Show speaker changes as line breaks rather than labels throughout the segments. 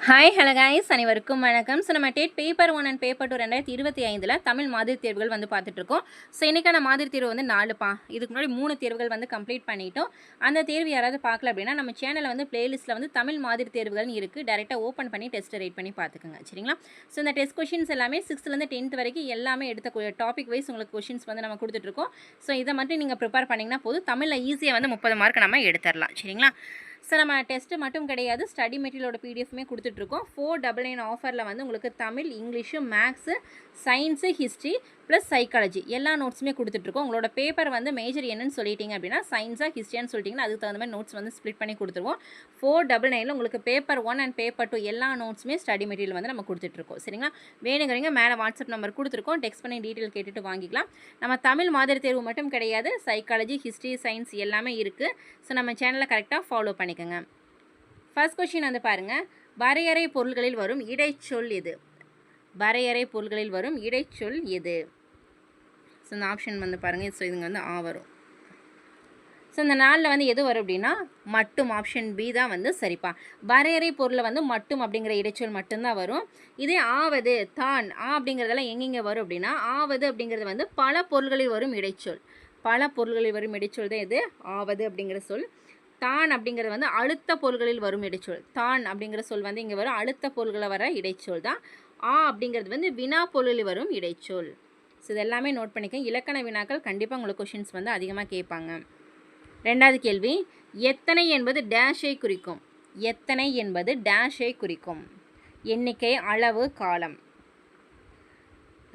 Hi hello guys, அனைவருக்கும் வணக்கம். So நம்ம date paper 1 and paper 2 2025 Tamil மாதிரி தேர்வுகள் வந்து பார்த்துட்ருக்கோம். ஸோ இன்றைக்கான மாதிரி தேர்வு வந்து 4பா. இதுக்கு முன்னாடி 3 தேர்வுகள் வந்து கம்ப்ளீட் பண்ணிட்டோம். அந்த தேர்வு யாராவது பார்க்கல அப்படின்னா நம்ம சேனலில் வந்து பிளேலிஸ்ட்டில் வந்து தமிழ் மாதிரி தேர்வுகள்னு இருக்குது. டேரெக்டாக ஓப்பன் பண்ணி டெஸ்ட் ரைட் பண்ணி பார்த்துக்கோங்க, சரிங்களா? ஸோ இந்த டெஸ்ட் கொஷின்ஸ் எல்லாமே 6th-லேருந்து 10th வரைக்கும் எல்லாமே எடுத்த டாபிக் வைஸ் உங்களுக்கு கொஷின்ஸ் வந்து நம்ம கொடுத்துட்ருக்கோம். ஸோ இதை மட்டும் நீங்கள் ப்ரிப்பேர் பண்ணிங்கன்னா போதும், தமிழில் ஈஸியாக வந்து 30 மார்க் நம்ம எடுத்துடலாம், சரிங்களா? ஸோ நம்ம டெஸ்ட்டு மட்டும் கிடையாது, ஸ்டடி மெட்டீரியலோட பிடிஎஃப்மே கொடுத்துட்ருக்கோம். 499 ஆஃபரில் வந்து உங்களுக்கு Tamil, English, maths, science, history plus psychology எல்லா நோட்ஸுமே கொடுத்துட்ருக்கோம். உங்களோட பேப்பர் வந்து மேஜர் என்னன்னு சொல்லிட்டீங்க அப்படின்னா சயின்ஸாக ஹிஸ்ட்ரியான்னு சொல்லிட்டிங்கன்னா அதுக்கு தகுந்த மாதிரி நோட்ஸ் வந்து ஸ்ப்ளிட் பண்ணி கொடுத்துருவோம். 499 உங்களுக்கு பேப்பர் 1 அண்ட் பேப்பர் 2 எல்லா நோட்ஸுமே ஸ்டடி மெட்டீரியல் வந்து நம்ம கொடுத்துட்ருக்கோம், சரிங்களா? வேணுங்கிறீங்க மேலே வாட்ஸ்அப் நம்பர் கொடுத்துருக்கோம், டெக்ஸ்ட் பண்ணி டீட்டெயில் கேட்டுட்டு வாங்கிக்கலாம். நம்ம தமிழ் மாதிரி தேர்வு மட்டும் கிடையாது, சைக்காலஜி, ஹிஸ்ட்ரி, சயின்ஸ் எல்லாமே இருக்குது. ஸோ நம்ம சேனலை கரெக்டாக ஃபாலோ பண்ணிக்கோங்க. ஃபர்ஸ்ட் கொஸ்டின் வந்து பாருங்கள், வரையறை பொருள்களில் வரும் இடைச்சொல் எது? வரையறை பொருள்களில் வரும் இடைச்சொல் எது? ஸோ இந்த ஆப்ஷன் வந்து பாருங்கள். ஸோ இதுங்க வந்து ஆ வரும். ஸோ இந்த நாளில் வந்து எது வரும் அப்படின்னா மட்டும். ஆப்ஷன் பி தான் வந்து சரிப்பா. வரையறை பொருளில் வந்து மட்டும் அப்படிங்கிற இடைச்சொல் மட்டும்தான் வரும். இதே ஆவது, தான், அப்படிங்கிறதெல்லாம் எங்கெங்கே வரும் அப்படின்னா ஆவது அப்படிங்கிறது வந்து பல பொருள்களில் வரும் இடைச்சொல். பல பொருள்களில் வரும் இடைச்சொல் தான் இது ஆவது அப்படிங்கிற சொல். தான் அப்படிங்கிறது வந்து அழுத்த பொருள்களில் வரும் இடைச்சொல். தான் அப்படிங்கிற சொல் வந்து இங்கே வரும் அழுத்த பொருள்களை வர இடைச்சொல் தான். அப்படிங்கிறது வந்து வினா பொருளில் வரும் இடைச்சொல். ஸோ இதெல்லாமே நோட் பண்ணிக்க. இலக்கண வினாக்கள் கண்டிப்பாக உங்களுக்கு கொஷின்ஸ் வந்து அதிகமாக கேட்பாங்க. ரெண்டாவது கேள்வி, எத்தனை என்பது டேஷை குறிக்கும்? எத்தனை என்பது டேஷை குறிக்கும்? எண்ணிக்கை, அளவு, காலம்.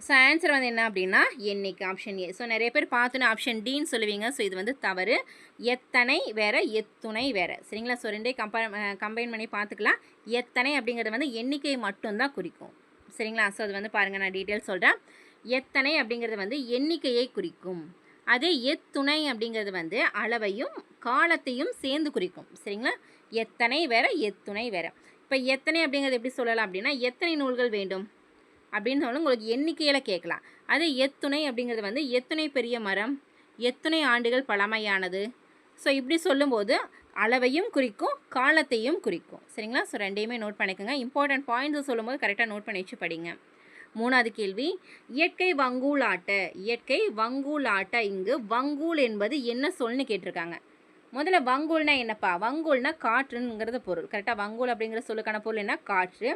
ஸோ ஆன்சர் வந்து என்ன அப்படின்னா எண்ணிக்கை, ஆப்ஷன் ஏ. ஸோ நிறைய பேர் பார்த்தோன்னே ஆப்ஷன் டின்னு சொல்லுவீங்க. ஸோ இது வந்து தவறு. எத்தனை வேறு, எத்துணை வேறு, சரிங்களா? ஸோ ரெண்டே கம்பைன் பண்ணி பார்த்துக்கலாம். எத்தனை அப்படிங்கிறது வந்து எண்ணிக்கை மட்டும்தான் குறிக்கும், சரிங்களா? ஸோ அது வந்து பாருங்கள், நான் டீட்டெயில் சொல்கிறேன். எத்தனை அப்படிங்கிறது வந்து எண்ணிக்கையை குறிக்கும். அதே எத்துணை அப்படிங்கிறது வந்து அளவையும் காலத்தையும் சேர்ந்து குறிக்கும், சரிங்களா? எத்தனை வேறு, எத்துணை வேறு. இப்போ எத்தனை அப்படிங்கிறது எப்படி சொல்லலாம் அப்படின்னா எத்தனை நூல்கள் வேண்டும் அப்படின்னு சொல்லணும், உங்களுக்கு எண்ணிக்கையில் கேட்கலாம். அதே எத்துணை அப்படிங்கிறது வந்து எத்துணை பெரிய மரம், எத்துணை ஆண்டுகள் பழமையானது. ஸோ இப்படி சொல்லும்போது அளவையும் குறிக்கும், காலத்தையும் குறிக்கும், சரிங்களா? ஸோ ரெண்டையுமே நோட் பண்ணிக்கோங்க. இம்பார்ட்டன்ட் பாயிண்ட்ஸை சொல்லும்போது கரெக்டாக நோட் பண்ணி வச்சு படிங்க. மூணாவது கேள்வி, இயற்கை வங்கூலாட்ட. இயற்கை வங்கூலாட்ட, இங்கு வங்கூல் என்பது என்ன சொல்னு கேட்டிருக்காங்க. முதல்ல வங்கூல்னா என்னப்பா? வங்கூல்னா காற்றுங்கிறது பொருள், கரெக்டாக? வங்கூல் அப்படிங்கிற சொல்லுக்கான பொருள் என்ன? காற்று.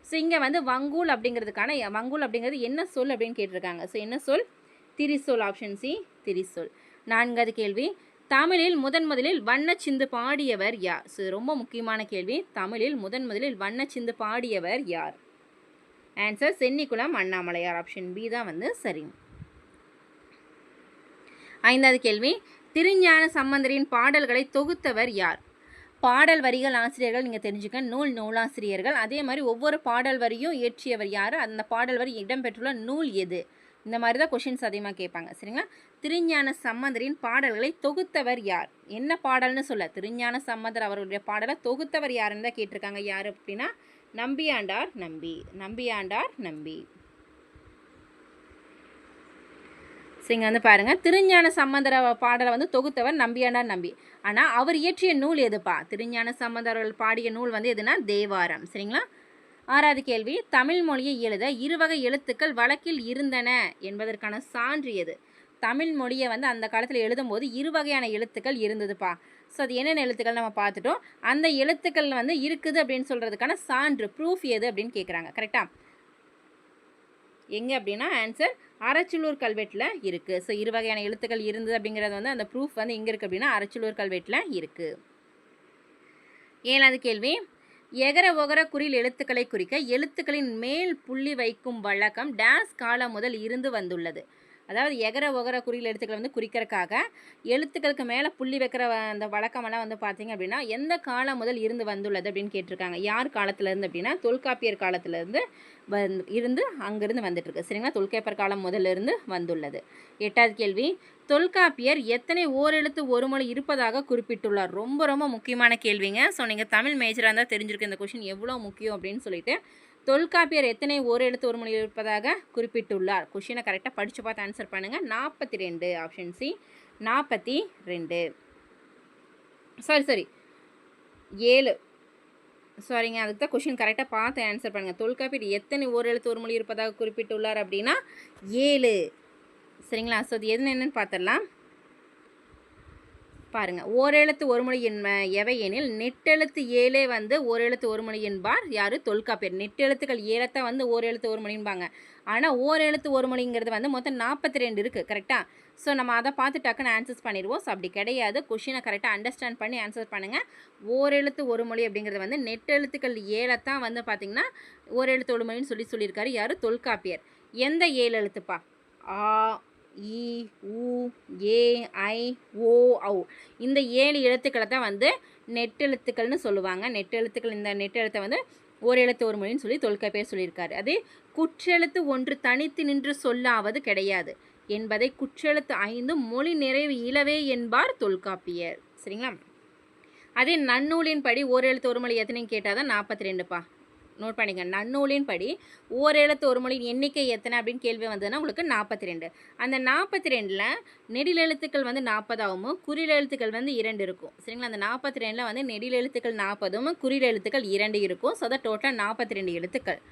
ஸோ இங்கே வந்து வங்கூல் அப்படிங்கிறதுக்கான வங்கூல் அப்படிங்கிறது என்ன சொல் அப்படின்னு கேட்டிருக்காங்க. ஸோ என்ன சொல்? திரிசொல். ஆப்ஷன் சி, திரிசொல். நான்காவது கேள்வி, தமிழில் முதலில் வண்ணச்சிந்து பாடியவர் யார்? ஸோ ரொம்ப முக்கியமான கேள்வி. தமிழில் முதலில் வண்ணச்சிந்து பாடியவர் யார்? Answer Chennikulam Annamalaiyar. Option B தான் வந்து சரி. ஐந்தாவது கேள்வி, திருஞான சம்பந்தரின் பாடல்களை தொகுத்தவர் யார்? பாடல் வரிகள் ஆசிரியர்கள் நீங்கள் தெரிஞ்சுக்க, நூலாசிரியர்கள். அதே மாதிரி ஒவ்வொரு பாடல் வரியும் இயற்றியவர் யார், அந்த பாடல் வரி இடம்பெற்றுள்ள நூல் எது? இந்த மாதிரி தான் கொஷின்ஸ் அதிகமாக கேட்பாங்க, சரிங்களா? திருஞான சம்பந்தரின் பாடல்களை தொகுத்தவர் யார்? என்ன பாடல்னு சொல்ல, திருஞான சம்பந்தர் அவருடைய பாடலை தொகுத்தவர் யாருன்னு தான் கேட்டிருக்காங்க. யார் அப்படின்னா நம்பியாண்டார் நம்பி. நம்பியாண்டார் நம்பி. ஸோ இங்கே வந்து பாருங்கள், திருஞான சம்பந்தர பாடலை வந்து தொகுத்தவர் நம்பியாண்டார் நம்பி. ஆனால் அவர் இயற்றிய நூல் எதுப்பா? திருஞான சம்பந்தர்கள் பாடிய நூல் வந்து எதுனா தேவாரம், சரிங்களா? ஆறாவது கேள்வி, தமிழ் மொழியை எழுத இருவகை எழுத்துக்கள் வழக்கில் இருந்தன என்பதற்கான சான்று எது? தமிழ் மொழியை வந்து அந்த காலத்தில் எழுதும்போது இருவகையான எழுத்துக்கள் இருந்ததுப்பா. ஸோ அது என்னென்ன எழுத்துக்கள் நம்ம பார்த்துட்டோம். அந்த எழுத்துக்கள் வந்து இருக்குது அப்படின்னு சொல்கிறதுக்கான சான்று, ப்ரூஃப் எது அப்படின்னு கேட்குறாங்க, கரெக்டாக? எங்கே அப்படின்னா ஆன்சர் அரச்சலூர் கல்வெட்டில் இருக்குது. ஸோ இருவகையான எழுத்துக்கள் இருந்தது அப்படிங்கிறது வந்து அந்த ப்ரூஃப் வந்து எங்கே இருக்குது அப்படின்னா அரச்சலூர் கல்வெட்டில் இருக்குது. ஏழாவது கேள்வி, எகர ஒகர குறில் எழுத்துக்களை குறிக்க எழுத்துக்களின் மேல் புள்ளி வைக்கும் வழக்கம் டேஸ் காலம் முதல் இருந்து வந்துள்ளது. அதாவது எகர ஒகர குறில் எழுத்துக்களை வந்து குறிக்கிறதுக்காக எழுத்துக்களுக்கு மேலே புள்ளி வைக்கிற அந்த வழக்கமெல்லாம் வந்து பார்த்திங்க அப்படின்னா எந்த காலம் முதல் இருந்து வந்துள்ளது அப்படின்னு கேட்டிருக்காங்க. யார் காலத்துலேருந்து அப்படின்னா தொல்காப்பியர் காலத்துலேருந்து இருந்து அங்கேருந்து வந்துட்டுருக்கு, சரிங்களா? தொல்காப்பியர் காலம் முதலிருந்து வந்துள்ளது. எட்டாவது கேள்வி, தொல்காப்பியர் எத்தனை ஓரெழுத்து ஒரு மொழி இருப்பதாக குறிப்பிட்டுள்ளார்? ரொம்ப ரொம்ப முக்கியமான கேள்விங்க. ஸோ நீங்கள் தமிழ் மேஜராக இருந்தால் தெரிஞ்சிருக்கு இந்த கொஷின் எவ்வளோ முக்கியம் அப்படின்னு சொல்லிட்டு. தொல்காப்பியர் எத்தனை ஓரெழுத்து ஒரு மொழி இருப்பதாக குறிப்பிட்டுள்ளார்? கொஷினை கரெக்டாக படித்து பார்த்து ஆன்சர் பண்ணுங்கள். 42. Option C, 42. சாரி 7. சாரிங்க, அதுக்கு தான் கொஷின் கரெக்டாக பார்த்து ஆன்சர் பண்ணுங்கள். தொல்காப்பியர் எத்தனை ஓரெழுத்து ஒரு மொழி இருப்பதாக குறிப்பிட்டுள்ளார் அப்படின்னா 7. சரிங்களா? ஸோ அது என்னென்னு பார்த்துடலாம். பாருங்கள், ஓரெழுத்து ஒரு மொழி எவை எனில் நெட்டெழுத்து 7 வந்து ஓரெழுத்து ஒரு மொழி என்பார் யார்? தொல்காப்பியர். நெட்டெழுத்துக்கள் 7 வந்து ஓரெழுத்து ஒரு மொழிம்பாங்க. ஆனால் ஓரெழுத்து ஒரு மொழிங்கிறது வந்து மொத்தம் 42 இருக்குது. கரெக்டாக? ஸோ நம்ம அதை பார்த்து டக்குன்னு ஆன்சர்ஸ் பண்ணிடுவோம். ஸோ அப்படி கிடையாது. கொஷினை கரெக்டாக அண்டர்ஸ்டாண்ட் பண்ணி ஆன்சர் பண்ணுங்கள். ஓரெழுத்து ஒரு மொழி அப்படிங்கிறது வந்து நெட்டெழுத்துக்கள் 7 தான் வந்து பார்த்திங்கன்னா ஓரெழுத்து ஒரு மொழின்னு சொல்லியிருக்காரு யார்? தொல்காப்பியர். எந்த 7 எழுத்துப்பா? ஆ, இ, உ, ஏ, ஐ, ஓ, ஔ. இந்த 7 எழுத்துக்களை தான் வந்து நெட்டெழுத்துக்கள்னு சொல்லுவாங்க. நெட்டெழுத்துக்கள், இந்த நெட்டெழுத்தை வந்து ஓரெழுத்து ஒரு மொழின்னு சொல்லி தொல்காப்பியர் சொல்லியிருக்காரு. அது குற்றெழுத்து ஒன்று தனித்து நின்று சொல்லாவது கிடையாது என்பதை குற்றெழுத்து 5 மொழி நிறைவு இலவே என்பார் தொல்காப்பியர். சரிங்களா? அதே நன்னூலின் படி ஓரெழுத்து ஒரு மொழி எத்தனைன்னு கேட்டால் தான் 42பா. நோட் பண்ணிங்க. நன்னூலின் படி ஓரெழுத்து ஒரு மொழியின் எண்ணிக்கை எத்தனை அப்படின்னு கேள்வி வந்ததுன்னா உங்களுக்கு 42. அந்த 42ல் நெடில் எழுத்துக்கள் வந்து 40ஆகவும் குறில் எழுத்துக்கள் வந்து 2 இருக்கும். சரிங்களா? அந்த 42ல் வந்து நெடில் எழுத்துக்கள் 40ம் குறில் எழுத்துக்கள் 2 இருக்கும். ஸோ அதை டோட்டலாக 42 எழுத்துக்கள்.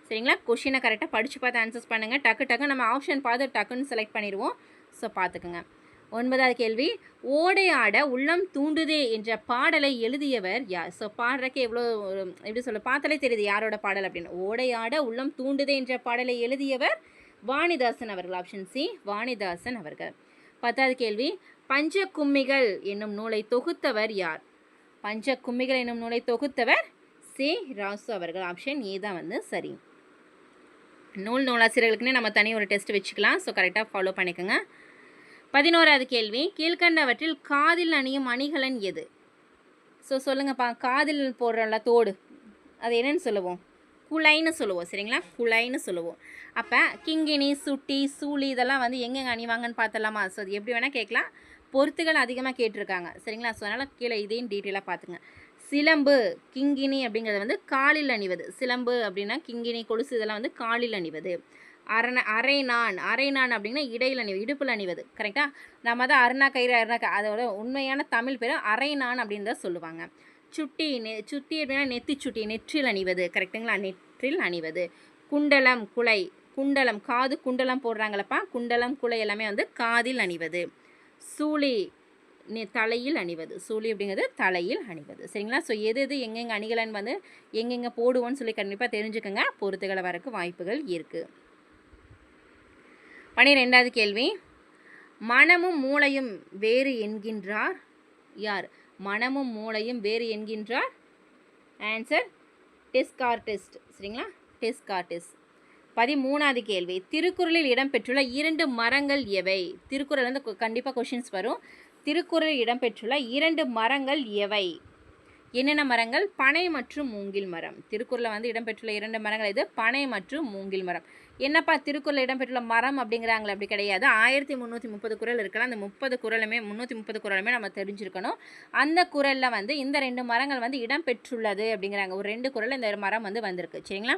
சரிங்களா? கொஷினை கரெக்டாக படித்து பார்த்து ஆன்சர்ஸ் பண்ணுங்கள். டக்கு நம்ம ஆப்ஷன் பார்த்து டக்குன்னு செலக்ட் பண்ணிடுவோம். ஸோ பார்த்துக்குங்க. 9வது கேள்வி, ஓடை ஆட உள்ளம் தூண்டுதே என்ற பாடலை எழுதியவர் யார்? ஸோ பாடுறக்கு எவ்வளோ எப்படி சொல்ல பார்த்தாலே தெரியுது யாரோட பாடல் அப்படின்னு. ஓடை ஆட உள்ளம் தூண்டுதே என்ற பாடலை எழுதியவர் வாணிதாசன் அவர்கள். ஆப்ஷன் சி, வாணிதாசன் அவர்கள். 10வது கேள்வி, பஞ்ச கும்மிகள் என்னும் நூலை தொகுத்தவர் யார்? பஞ்ச கும்மிகள் என்னும் நூலை தொகுத்தவர் சி. ராசு அவர்கள். ஆப்ஷன் ஏ தான் வந்து சரி. நூலாசிரியர்களுக்குன்னே நம்ம தனி ஒரு டெஸ்ட் வச்சுக்கலாம். ஸோ கரெக்டாக ஃபாலோ பண்ணிக்கோங்க. 11வது கேள்வி, கீழ்கண்டவற்றில் காதில் அணியும் அணிகலன் எது? ஸோ சொல்லுங்கப்பா. காதில் போடுறோம்ல தோடு, அது என்னன்னு சொல்லுவோம்? குலைன்னு சொல்லுவோம். சரிங்களா? குலைன்னு சொல்லுவோம். அப்போ கிங்கிணி, சுட்டி, சூளி இதெல்லாம் வந்து எங்கெங்கே அணிவாங்கன்னு பார்த்தலாமா? ஸோ அது எப்படி வேணால் கேட்கலாம். பொறுத்துகள் அதிகமாக கேட்டிருக்காங்க. சரிங்களா? ஸோ அதனால் கீழே இதையும் டீட்டெயிலாக பார்த்துங்க. சிலம்பு, கிங்கிணி அப்படிங்கிறது வந்து காலில் அணிவது. சிலம்பு அப்படின்னா கிங்கிணி, கொலுசு இதெல்லாம் வந்து காலில் அணிவது. அரைநான் அப்படின்னா இடையில் அணிவது, இடுப்பில் அணிவது. கரெக்டாக? நம்ம தான் அருணா கயிறு அதோட உண்மையான தமிழ் பேர் அரைநான் அப்படின்னு தான் சொல்லுவாங்க. சுட்டி அப்படின்னா நெத்தி சுட்டி, நெற்றில் அணிவது. கரெக்டுங்களா? நெற்றில் அணிவது. குண்டலம், குலை. குண்டலம், காது குண்டலம் போடுறாங்களப்பா. குண்டலம், குலை எல்லாமே வந்து காதில் அணிவது. சூளி, தலையில் அணிவது. சூளி அப்படிங்கிறது தலையில் அணிவது. சரிங்களா? ஸோ எது எங்கெங்கே அணிகலன் வந்து எங்கெங்கே போடுவோன்னு சொல்லி கண்டிப்பாக தெரிஞ்சுக்கோங்க. பொறுத்துகளை வரக்கு வாய்ப்புகள் இருக்குது. 12வது கேள்வி, மனமும் மூளையும் வேறு என்கின்றார் யார்? மனமும் மூளையும் வேறு என்கின்றார். Answer Descartes. சரிங்களா? டெஸ்கார்டஸ். 13வது கேள்வி, திருக்குறளில் இடம்பெற்றுள்ள 2 மரங்கள் எவை? திருக்குறள் வந்து கண்டிப்பாக கொஷின்ஸ் வரும். திருக்குறளில் இடம்பெற்றுள்ள 2 மரங்கள் எவை? என்னென்ன மரங்கள்? பனை மற்றும் மூங்கில் மரம். திருக்குறளில் வந்து இடம்பெற்றுள்ள 2 மரங்கள் இது பனை மற்றும் மூங்கில் மரம். என்னப்பா திருக்குறளில் இடம்பெற்றுள்ள மரம் அப்படிங்கிறாங்களே? அப்படி கிடையாது. 1330 குறள் இருக்கலாம். அந்த 330 குறளுமே நம்ம தெரிஞ்சிருக்கணும். அந்த குறளில் வந்து இந்த 2 மரங்கள் வந்து இடம்பெற்றுள்ளது அப்படிங்கிறாங்க. ஒரு 2 குறள் இந்த மரம் வந்து வந்திருக்கு. சரிங்களா?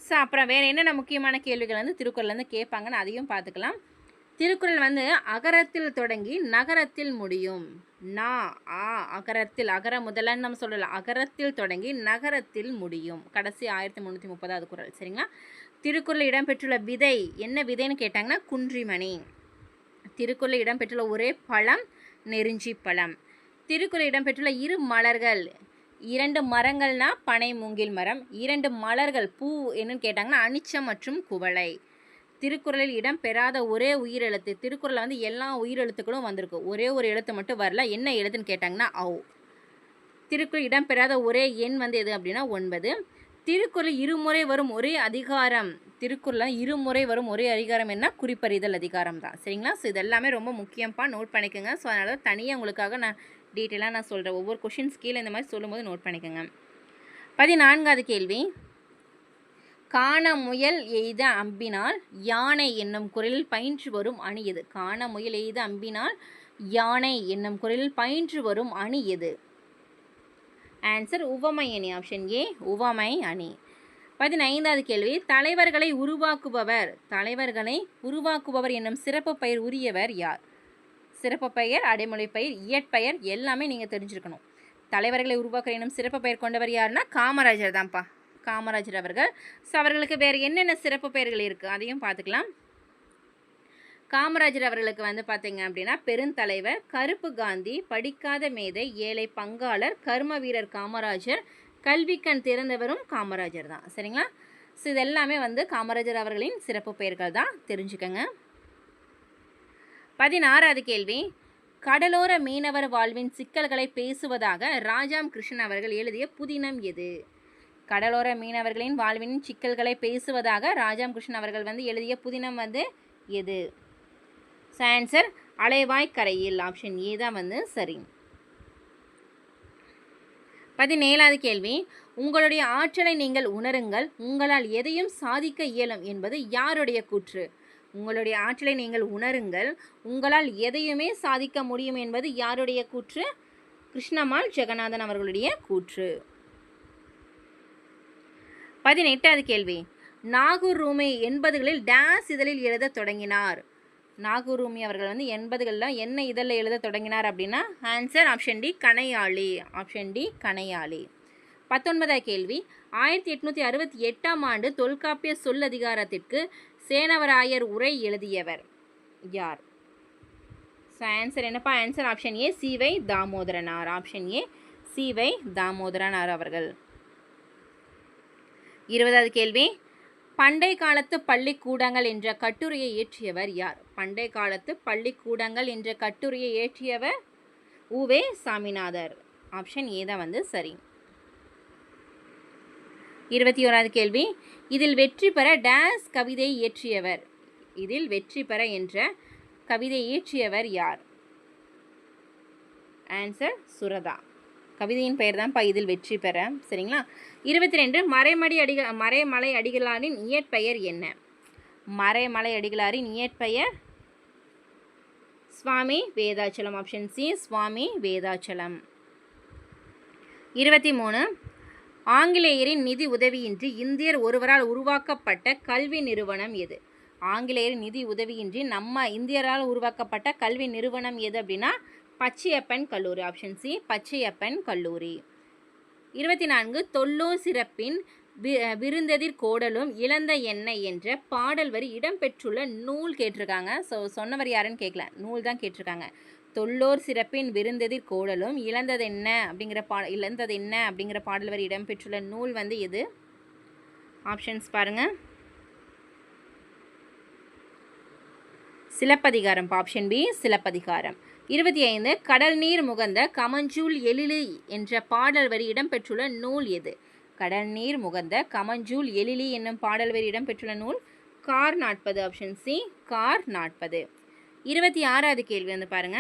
ஸோ அப்புறம் வேறு என்னென்ன முக்கியமான கேள்விகள் வந்து திருக்குறள்லேருந்து கேட்பாங்கன்னு அதையும் பார்த்துக்கலாம். திருக்குறள் வந்து அகரத்தில் தொடங்கி நகரத்தில் முடியும். அகரத்தில், அகர முதலன்னு நம்ம சொல்லலாம். அகரத்தில் தொடங்கி நகரத்தில் முடியும். கடைசி 1330வது குறள். சரிங்களா? திருக்குறள் இடம்பெற்றுள்ள விதை என்ன விதைன்னு கேட்டாங்கன்னா குன்றிமணி. திருக்குறள் இடம்பெற்றுள்ள ஒரே பழம் நெருஞ்சி பழம். திருக்குறள் இடம்பெற்றுள்ள 2 மலர்கள், 2 மரங்கள்னா பனை மூங்கில் மரம். 2 மலர்கள் பூ என்னன்னு கேட்டாங்கன்னா அனிச்சம் மற்றும் குவளை. திருக்குறளில் இடம் பெறாத ஒரே உயிரெழுத்து. திருக்குறளில் வந்து எல்லா உயிரெழுத்துக்களும் வந்திருக்கு. ஒரே ஒரு எழுத்து மட்டும் வரல. என்ன எழுத்துன்னு கேட்டாங்கன்னா ஔ. திருக்குறள் இடம் பெறாத ஒரே எண் வந்து எது அப்படின்னா 9. திருக்குறள் இருமுறை வரும் ஒரே அதிகாரம். திருக்குறளில் இருமுறை வரும் ஒரே அதிகாரம் என்ன? குறிப்பறிதல் அதிகாரம் தான். சரிங்களா? ஸோ இது எல்லாமே ரொம்ப முக்கியம்ப்பா. நோட் பண்ணிக்கோங்க. ஸோ அதனால தான் தனியாக உங்களுக்காக நான் டீட்டெயிலாக நான் சொல்கிறேன். ஒவ்வொரு கொஷின்ஸ் கீழே இந்த மாதிரி சொல்லும்போது நோட் பண்ணிக்கோங்க. 14வது கேள்வி, காண முயல் எய்த அம்பினால் யானை என்னும் குரலில் பயின்று வரும் அணி எது? காண முயல் எய்த அம்பினால் யானை என்னும் குரலில் பயின்று வரும் அணி எது? ஆன்சர் உவமை அணி. ஆப்ஷன் ஏ, உவமை அணி. 15வது கேள்வி, தலைவர்களை உருவாக்குபவர் என்னும் சிறப்பு பெயர் உரியவர் யார்? சிறப்பு பெயர், அடைமொழி பெயர், இயற்பெயர் எல்லாமே நீங்கள் தெரிஞ்சிருக்கணும். தலைவர்களை உருவாக்குற எனும் சிறப்பு பெயர் கொண்டவர் யாருன்னா காமராஜர் தான்ப்பா, காமராஜர் அவர்கள். ஸோ அவர்களுக்கு வேறு என்னென்ன சிறப்பு பெயர்கள் இருக்குது அதையும் பார்த்துக்கலாம். காமராஜர் அவர்களுக்கு வந்து பார்த்தீங்க அப்படின்னா பெருந்தலைவர், கருப்பு காந்தி, படிக்காத மேதை, ஏழை பங்காளர், கர்ம வீரர் காமராஜர், கல்விக்கண் திறந்தவரும் காமராஜர் தான். சரிங்களா? ஸோ இது எல்லாமே வந்து காமராஜர் அவர்களின் சிறப்பு பெயர்கள் தான், தெரிஞ்சுக்கங்க. 16வது கேள்வி, கடலோர மீனவர் வாழ்வின் சிக்கல்களை பேசுவதாக ராஜாம் கிருஷ்ணன் அவர்கள் எழுதிய புதினம் எது? கடலோர மீனவர்களின் வாழ்வின் சிக்கல்களை பேசுவதாக ராஜாம் கிருஷ்ணன் அவர்கள் வந்து எழுதிய புதினம் வந்து எது? ஆன்சர் அலைவாய் கரையில், ஆப்ஷன் ஏ தான் வந்து சரி. 17வது கேள்வி, உங்களுடைய ஆற்றலை நீங்கள் உணருங்கள், உங்களால் எதையும் சாதிக்க இயலும் என்பது யாருடைய கூற்று? உங்களுடைய ஆற்றலை நீங்கள் உணருங்கள், உங்களால் எதையுமே சாதிக்க முடியும் என்பது யாருடைய கூற்று? கிருஷ்ணம்மாள் ஜெகநாதன் அவர்களுடைய கூற்று. 18வது கேள்வி, நாகூர் ரூமி 80களில் டேஸ் இதழில் எழுத தொடங்கினார்? நாகூர் ரூமி அவர்கள் வந்து 80களில் என்ன இதழில் எழுத தொடங்கினார் அப்படின்னா ஆன்சர் ஆப்ஷன் டி கணையாளி, ஆப்ஷன் டி கணையாளி. 19வது கேள்வி, 1868ஆம் ஆண்டு தொல்காப்பிய சொல்லதிகாரத்திற்கு சேனவராயர் உரை எழுதியவர் யார்? ஸோ ஆன்சர் என்னப்பா? ஆன்சர் ஆப்ஷன் ஏ சி.வை. தாமோதரனார், ஆப்ஷன் ஏ சி.வை. தாமோதரனார் அவர்கள். 20வது கேள்வி, பண்டை காலத்து பள்ளிக்கூடங்கள் என்ற கட்டுரையை இயற்றியவர் யார்? பண்டை காலத்து பள்ளிக்கூடங்கள் என்ற கட்டுரையை இயற்றியவர் உவே சாமிநாதர், ஆப்ஷன் ஏ தான் வந்து சரி. 21வது கேள்வி, இதில் வெற்றி பெற டேஸ் கவிதை இயற்றியவர்? இதில் வெற்றி பெற என்ற கவிதை இயற்றியவர் யார்? ஆன்சர் சுரதா, கவிதையின் பெயர் தான்ப்பா இதில் வெற்றி பெற. சரிங்களா? 22 மறைமலை அடிகளாரின் இயற்பெயர் என்ன? மறைமலை அடிகளாரின் இயற்பெயர் சுவாமி வேதாச்சலம், ஆப்ஷன் சி சுவாமி வேதாச்சலம். 23 ஆங்கிலேயரின் நிதி உதவியின்றி இந்தியர் ஒருவரால் உருவாக்கப்பட்ட கல்வி நிறுவனம் எது? ஆங்கிலேயரின் நிதி உதவியின்றி நம்ம இந்தியரால் உருவாக்கப்பட்ட கல்வி நிறுவனம் எது அப்படின்னா பச்சையப்பன் கல்லூரி, ஆப்ஷன் சி பச்சையப்பன் கல்லூரி. 24 தொல்லூர் சிறப்பின் விருந்தெதிர் கோடலும் இழந்த எண்ணெய் என்ற பாடல் வரி இடம்பெற்றுள்ள நூல் கேட்டிருக்காங்க. ஸோ சொன்னவர் யாருன்னு கேட்கல, நூல் தான் கேட்டிருக்காங்க. தொல்லோர் சிறப்பின் விருந்தெதிர் கோடலும் இழந்தது என்ன அப்படிங்கிற பாடல் வரி இடம்பெற்றுள்ள நூல் வந்து எது? ஆப்ஷன்ஸ் பாருங்கள். Silappatikaram, option B Silappatikaram. 25 கடல் நீர் முகந்த கமஞ்சூல் எழிலி என்ற பாடல் வரி இடம்பெற்றுள்ள நூல் எது? கடல் நீர் முகந்த கமஞ்சூல் எழிலி என்னும் பாடல் வரி இடம்பெற்றுள்ள நூல் கார் 40, ஆப்ஷன் சி கார் 40. 26வது கேள்வி வந்து பாருங்க.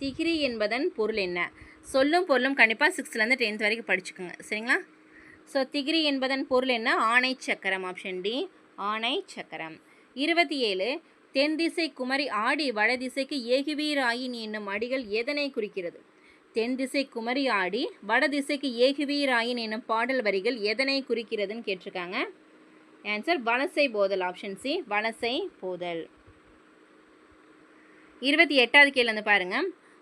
திகிரி என்பதன் பொருள் என்ன? சொல்லும் பொருளும் கண்டிப்பாக 6th-லேருந்து 10th வரைக்கும் படிச்சுக்கோங்க. சரிங்களா? ஸோ திகிரி என்பதன் பொருள் என்ன? ஆணை சக்கரம், ஆப்ஷன் டி ஆணை சக்கரம். 27 தென் திசை குமரி ஆடி வடதிசைக்கு ஏகுவீராயின் என்னும் அடிகள் எதனை குறிக்கிறது? தென் திசை குமரி ஆடி வடதிசைக்கு ஏகுவீராயின் என்னும் பாடல் வரிகள் எதனை குறிக்கிறதுன்னு கேட்டிருக்காங்க. ஆன்சர் வலசை போதல், ஆப்ஷன் சி வலசை போதல். 28வது கேள்வி வந்து பாருங்க.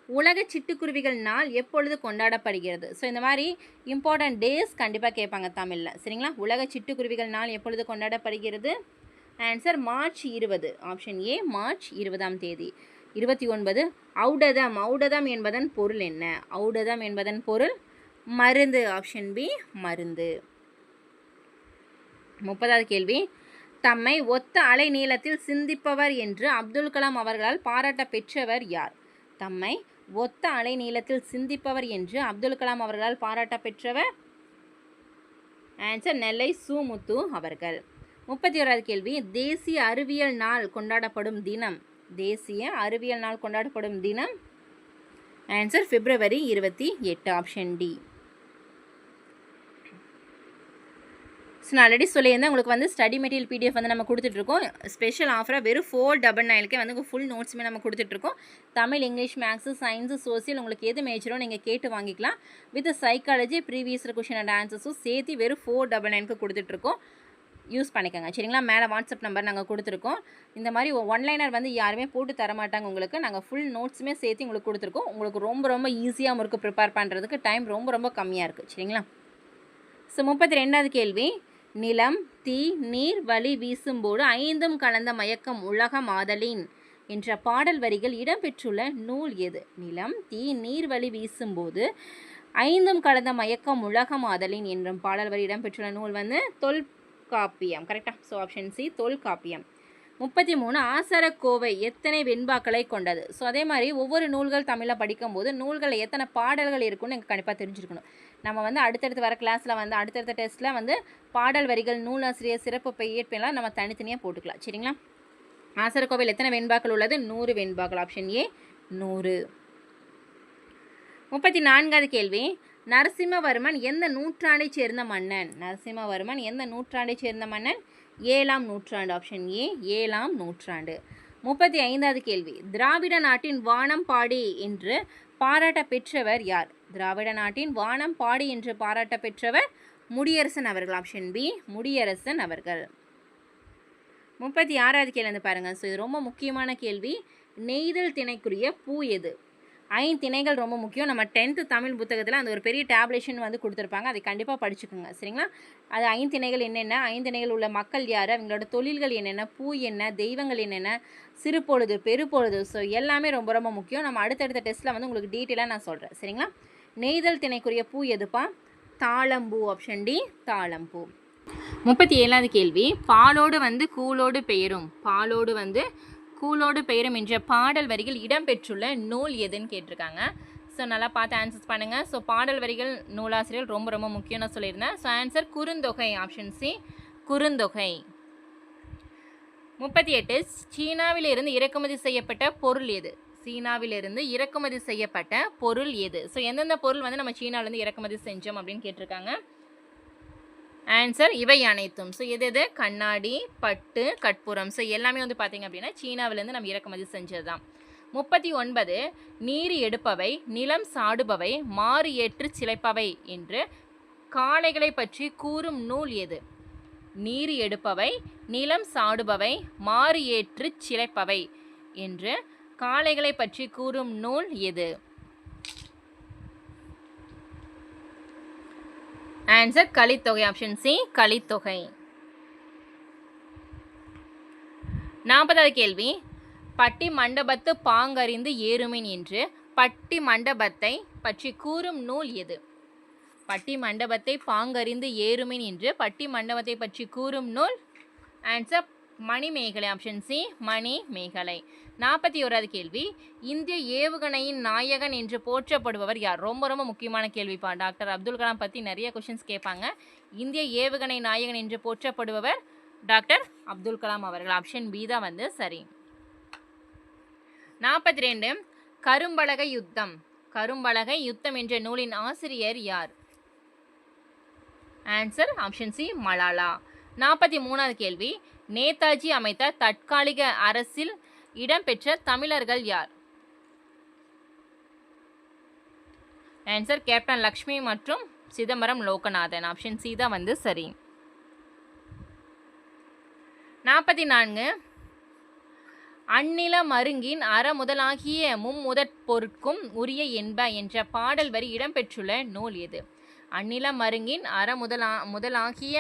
உலக சிட்டுக்குருவிகள் நாள் எப்பொழுது கொண்டாடப்படுகிறது? ஸோ இந்த மாதிரி இம்பார்ட்டன்ட் டேஸ் கண்டிப்பாக கேட்பாங்க தமிழில். சரிங்களா? உலக சிட்டுக்குருவிகள் நாள் எப்பொழுது கொண்டாடப்படுகிறது? Answer March 20, option A March 20ஆம் தேதி. 29 ஔடதம் என்பதன் பொருள் என்ன? ஔடதம் என்பதன் பொருள் மருந்து, ஆப்ஷன் பி மருந்து. 30வது கேள்வி. தம்மை ஒத்த அலை நீளத்தில் சிந்திப்பவர் என்று அப்துல் கலாம் அவர்களால் பாராட்ட பெற்றவர் யார்? தம்மை ஒத்த அலை நீளத்தில் சிந்திப்பவர் என்று அப்துல் கலாம் அவர்களால் பாராட்ட பெற்றவர் ஆன்சர் நெல்லை சு.முத்து அவர்கள். 31வது கேள்வி. தேசிய அறிவியல் நாள் கொண்டாடப்படும் தினம்? தேசிய அறிவியல் நாள் கொண்டாடப்படும் தினம் ஆன்சர் பிப்ரவரி 28, ஆப்ஷன் டி. ஸோ நான் ஆல்ரெடி சொல்லியிருந்தேன், உங்களுக்கு வந்து ஸ்டடி மெட்டீரியல் பிடிஎஃப் வந்து நம்ம கொடுத்துட்ருக்கோம். ஸ்பெஷல் ஆஃபராக வெறும் 499 வந்து ஃபுல் நோட்ஸுமே நம்ம கொடுத்துட்ருக்கோம். Tamil, English, maths, science, social உங்களுக்கு எது மேஜரோ நீங்கள் கேட்டு வாங்கிக்கலாம். With psychology previous question and ஆன்சர்ஸும் சேர்த்து வெறும் 499க்கு கொடுத்துட்ருக்கோம். யூஸ் பண்ணிக்கோங்க சரிங்களா. மேலே வாட்ஸ்அப் நம்பர் நாங்கள் கொடுத்துருக்கோம். இந்த மாதிரி ஒன்லைனர் வந்து யாருமே போட்டு தர மாட்டாங்க உங்களுக்கு. நாங்கள் ஃபுல் நோட்ஸுமே சேர்த்து உங்களுக்கு கொடுத்துருக்கோம். உங்களுக்கு ரொம்ப ரொம்ப ஈஸியாகவும் இருக்குது, ப்ரிப்பேர் பண்ணுறதுக்கு டைம் ரொம்ப ரொம்ப கம்மியாக இருக்குது சரிங்களா. ஸோ 32வது கேள்வி, நிலம் தீ நீர் வழி வீசும்போது ஐந்தும் கலந்த மயக்கம் உலகம் ஆதலின் என்ற பாடல் வரிகள் இடம்பெற்றுள்ள நூல் எது? நிலம் தீ நீர் வழி வீசும்போது ஐந்தும் கலந்த மயக்கம் உலகம் ஆதலின் என்றும் பாடல் வரி இடம்பெற்றுள்ள நூல் வந்து தொல்காப்பியம். கரெக்டாக. So option C Tolkappiyam. 33 ஆசரக்கோவை எத்தனை வெண்பாக்களை கொண்டது? ஸோ அதே மாதிரி ஒவ்வொரு நூல்கள் தமிழில் படிக்கும்போது நூல்களில் எத்தனை பாடல்கள் இருக்குன்னு எனக்கு கண்டிப்பாக தெரிஞ்சிருக்கணும். நம்ம வந்து அடுத்தடுத்து வர கிளாஸில் வந்து அடுத்தடுத்த டெஸ்ட்டில் வந்து பாடல் வரிகள், நூலாசிரியர், சிறப்பு பெயர்ப்பெல்லாம் நம்ம தனித்தனியாக போட்டுக்கலாம் சரிங்களா. ஆசரக்கோவையில் எத்தனை வெண்பாக்கள் உள்ளது? 100 வெண்பாக்கள். Option A 100. 34வது கேள்வி, நரசிம்மவர்மன் எந்த நூற்றாண்டைச் சேர்ந்த மன்னன்? நரசிம்மவர்மன் எந்த நூற்றாண்டைச் சேர்ந்த மன்னன்? 7ஆம் நூற்றாண்டு. ஆப்ஷன் ஏ 7ஆம் நூற்றாண்டு. 35வது கேள்வி, திராவிட நாட்டின் வானம் பாடி என்று பாராட்ட பெற்றவர் யார்? திராவிட நாட்டின் வானம் பாடி என்று பாராட்ட பெற்றவர் முடியரசன் அவர்கள். ஆப்ஷன் பி முடியரசன் அவர்கள். 36வது கேள்வி வந்து பாருங்கள். ஸோ இது ரொம்ப முக்கியமான கேள்வி. நெய்தல் திணைக்குரிய பூ எது? 5 திணைகள் ரொம்ப முக்கியம். நம்ம 10th தமிழ் புத்தகத்தில் அந்த ஒரு பெரிய டேப்லேஷன் வந்து கொடுத்துருப்பாங்க. அதை கண்டிப்பாக படிச்சுக்கோங்க சரிங்களா. அது 5 திணைகள் என்னென்ன, 5 திணைகள் உள்ள மக்கள் யார், அவங்களோட தொழில்கள் என்னென்ன, பூ என்ன, தெய்வங்கள் என்னென்ன, சிறுபொழுது பெருப்பொழுது, ஸோ எல்லாமே ரொம்ப ரொம்ப முக்கியம். நம்ம அடுத்தடுத்த டெஸ்ட்டில் வந்து உங்களுக்கு டீட்டெயிலாக நான் சொல்கிறேன் சரிங்களா. நெய்தல் திணைக்குரிய பூ எதுப்பா? தாழம்பூ. ஆப்ஷன் டி தாழம்பூ. 37வது கேள்வி, பாலோடு வந்து கூலோடு பெயரும், பாலோடு வந்து கூலோடு பெயரும் என்ற பாடல் வரிகள் இடம்பெற்றுள்ள நூல் எதுன்னு கேட்டிருக்காங்க. ஸோ நல்லா பார்த்து ஆன்சர்ஸ் பண்ணுங்கள். ஸோ பாடல் வரிகள் நூலாசிரியர் ரொம்ப ரொம்ப முக்கியம்னு சொல்லியிருந்தேன். So answer Kurunthogai. Option C Kurunthogai. 38 சீனாவிலிருந்து இறக்குமதி செய்யப்பட்ட பொருள் எது? சீனாவிலிருந்து இறக்குமதி செய்யப்பட்ட பொருள் எது? ஸோ எந்தெந்த பொருள் வந்து நம்ம சீனாவிலேருந்து இறக்குமதி செஞ்சோம் அப்படின்னு கேட்டிருக்காங்க. ஆன்சர் இவை அனைத்தும். ஸோ எது எது? கண்ணாடி, பட்டு, கற்பூரம். ஸோ எல்லாமே வந்து பார்த்திங்க அப்படின்னா சீனாவிலேருந்து நம்ம இறக்குமதி செஞ்சது தான். 39 நீர் எடுப்பவை, நிலம் சாடுபவை, மாறு ஏற்று சிலைப்பவை என்று காளைகளை பற்றி கூறும் நூல் எது? நீர் எடுப்பவை, நிலம் சாடுபவை, மாறு ஏற்று சிலைப்பவை என்று காளைகளை பற்றி கூறும் நூல் எது? ஆன்சர் கலித்தொகை. ஆப்ஷன் சி கலித்தொகை. 40வது கேள்வி, பட்டி மண்டபத்து பாங்கறிந்து ஏறுமின் என்று பட்டி மண்டபத்தை பற்றி கூறும் நூல் எது? பட்டி மண்டபத்தை பாங்கறிந்து ஏறுமின் என்று பட்டி மண்டபத்தை பற்றி கூறும் நூல் ஆன்சர் மணிமேகலை. ஆப்ஷன் சி மணிமேகலை. 41வது கேள்வி, இந்திய ஏவுகணையின் நாயகன் என்று போற்றப்படுபவர் யார்? ரொம்ப ரொம்ப முக்கியமான கேள்விப்பா. டாக்டர் அப்துல் கலாம் பற்றி நிறைய கொஷின்ஸ் கேட்பாங்க. இந்திய ஏவுகணை நாயகன் என்று போற்றப்படுபவர் டாக்டர் அப்துல் கலாம் அவர்கள். ஆப்ஷன் பி தான் வந்து சரி. 42 கரும்பலகை யுத்தம், கரும்பலகை யுத்தம் என்ற நூலின் ஆசிரியர் யார்? Answer option C Malala. 43வது கேள்வி, நேதாஜி அமைத்த தற்காலிக அரசில் இடம்பெற்ற தமிழர்கள் யார்? ஆன்சர் கேப்டன் லக்ஷ்மி மற்றும் சிதம்பரம் லோகநாதன். ஆப்ஷன் சி தான் வந்து சரி. 44 அந்நில மருங்கின் அறமுதலாகிய மும்முதற் பொருட்கும் உரிய என்ப என்ற பாடல் வரி இடம்பெற்றுள்ள நூல் எது? அந்நில மருங்கின் முதலாகிய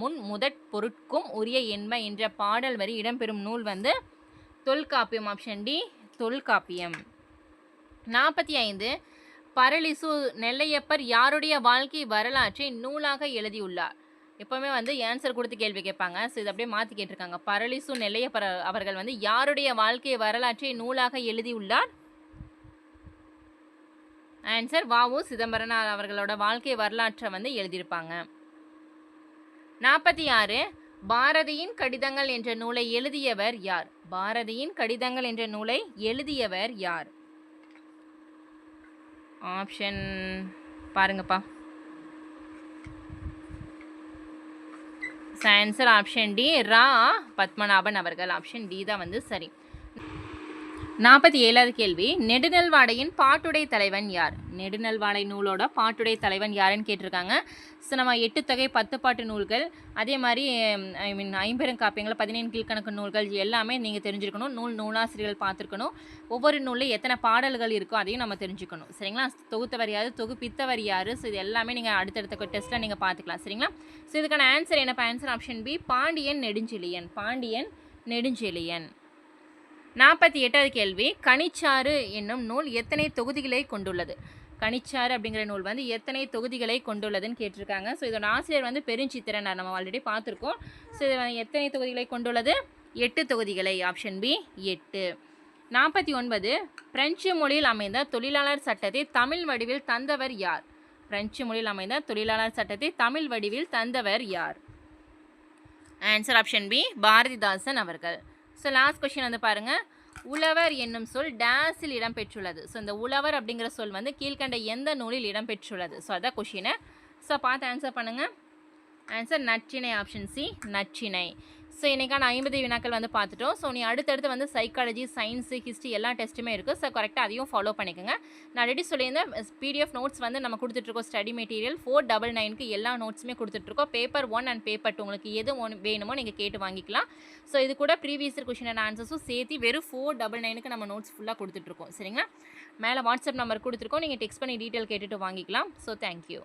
முன்முதற் பொருட்கும் உரிய என்ப என்ற பாடல் வரி இடம்பெறும் நூல் வந்து தொல்காப்பியம். ஆப்ஷன் டி தொல்காப்பியம். 45 பரளிசு நெல்லையப்பர் யாருடைய வாழ்க்கை வரலாற்றை நூலாக எழுதியுள்ளார்? எப்போவுமே வந்து ஆன்சர் கொடுத்து கேள்வி கேட்பாங்க. ஸோ இது அப்படியே மாற்றி கேட்டிருக்காங்க. பரளிசு நெல்லையப்பர் அவர்கள் வந்து யாருடைய வாழ்க்கை வரலாற்றை நூலாக எழுதியுள்ளார்? ஆன்சர் வ.உ. சிதம்பரனார் அவர்களோட வாழ்க்கை வரலாற்றை வந்து எழுதியிருப்பாங்க. 46 பாரதியின் கடிதங்கள் என்ற நூலை எழுதியவர் யார்? பாரதியின் கடிதங்கள் என்ற நூலை எழுதியவர் யார்? ஆப்ஷன் பாருங்கப்பா. Answer option D Ra Padmanabhan அவர்கள். ஆப்ஷன் டி தான் வந்து சரி. 47வது கேள்வி, நெடுநல்வாடையின் பாட்டுடை தலைவன் யார்? நெடுநல்வாடை நூலோட பாட்டுடை தலைவன் யாருன்னு கேட்டிருக்காங்க. ஸோ நம்ம 8 தொகை 10 பாட்டு நூல்கள், அதே மாதிரி ஐம்பெருங்காப்பியங்கள், 17 கீழ்கணக்கு நூல்கள் எல்லாமே நீங்கள் தெரிஞ்சுக்கணும். நூலாசிரியர்கள் பார்த்துருக்கணும். ஒவ்வொரு நூலில் எத்தனை பாடல்கள் இருக்கோ அதையும் நம்ம தெரிஞ்சுக்கணும். சரிங்களா? தொகுத்தவர் யார், தொகுப்பித்தவர் யார், ஸோ இது எல்லாமே நீங்கள் அடுத்தடுத்த டெஸ்ட்டில் நீங்கள் பார்த்துக்கலாம். சரிங்களா? ஸோ இதுக்கான ஆன்சர் என்னப்பா? Answer option B, Pandiyan Nedunchezhiyan. Pandiyan Nedunchezhiyan. 48வது கேள்வி, கனிச்சாறு என்னும் நூல் எத்தனை தொகுதிகளை கொண்டுள்ளது? கனிச்சாறு அப்படிங்கிற நூல் வந்து எத்தனை தொகுதிகளை கொண்டுள்ளதுன்னு கேட்டிருக்காங்க. ஸோ இதோட ஆசிரியர் வந்து பெருஞ்சித்திரனார், நம்ம ஆல்ரெடி பார்த்துருக்கோம். ஸோ இது எத்தனை தொகுதிகளை கொண்டுள்ளது? 8 தொகுதிகளை. Option B 8. 49, பிரெஞ்சு மொழியில் அமைந்த தொழிலாளர் சட்டத்தை தமிழ் வடிவில் தந்தவர் யார்? பிரெஞ்சு மொழியில் அமைந்த தொழிலாளர் சட்டத்தை தமிழ் வடிவில் தந்தவர் யார்? ஆன்சர் ஆப்ஷன் பி, பாரதிதாசன் அவர்கள். ஸோ லாஸ்ட் கொஸ்டின் வந்து பாருங்கள், உழவர் என்னும் சொல் டேஸில் இடம்பெற்றுள்ளது. ஸோ இந்த உழவர் அப்படிங்கிற சொல் வந்து கீழ்கண்ட எந்த நூலில் இடம்பெற்றுள்ளது? ஸோ அதான் கொஷினை. ஸோ பார்த்து ஆன்சர் பண்ணுங்கள். Answer Natrinai. Option C, Natrinai. So இன்றைக்கான 50 வினாக்கள் வந்து பார்த்துட்டோம். ஸோ நீ அடுத்தடுத்து வந்து சைக்காலஜி, சயின்ஸு, ஹிஸ்ட்ரி எல்லா டெஸ்ட்டுமே இருக்குது. ஸோ கரெக்டாக அதையும் ஃபாலோ பண்ணிக்கோங்க. நான் ஆல்ரெடி சொல்லியிருந்தேன், பிடிஎஃப் நோட்ஸ் வந்து நம்ம கொடுத்துட்ருக்கோம். ஸ்டடி மெட்டீரியல் 499க்கு எல்லா நோட்ஸுமே கொடுத்துட்ருக்கோம். பேப்பர் 1 அண்ட் பேப்பர் 2 உங்களுக்கு எது வேணுமோ நீங்கள் கேட்டு வாங்கிக்கலாம். ஸோ இது கூட ப்ரீவியஸ் கொஷின் அண்ட் ஆன்சர்ஸும் சேர்த்து வெறும் 499க்கு நம்ம நோட்ஸ் ஃபுல்லாக கொடுத்துட்ருக்கோம். சரிங்களா? மேலே வாட்ஸ்அப் நம்பர் கொடுத்துருக்கோம், நீங்கள் டெக்ஸ்ட் பண்ணி டீட்டெயில் கேட்டுட்டு வாங்கிக்கலாம். So thank you.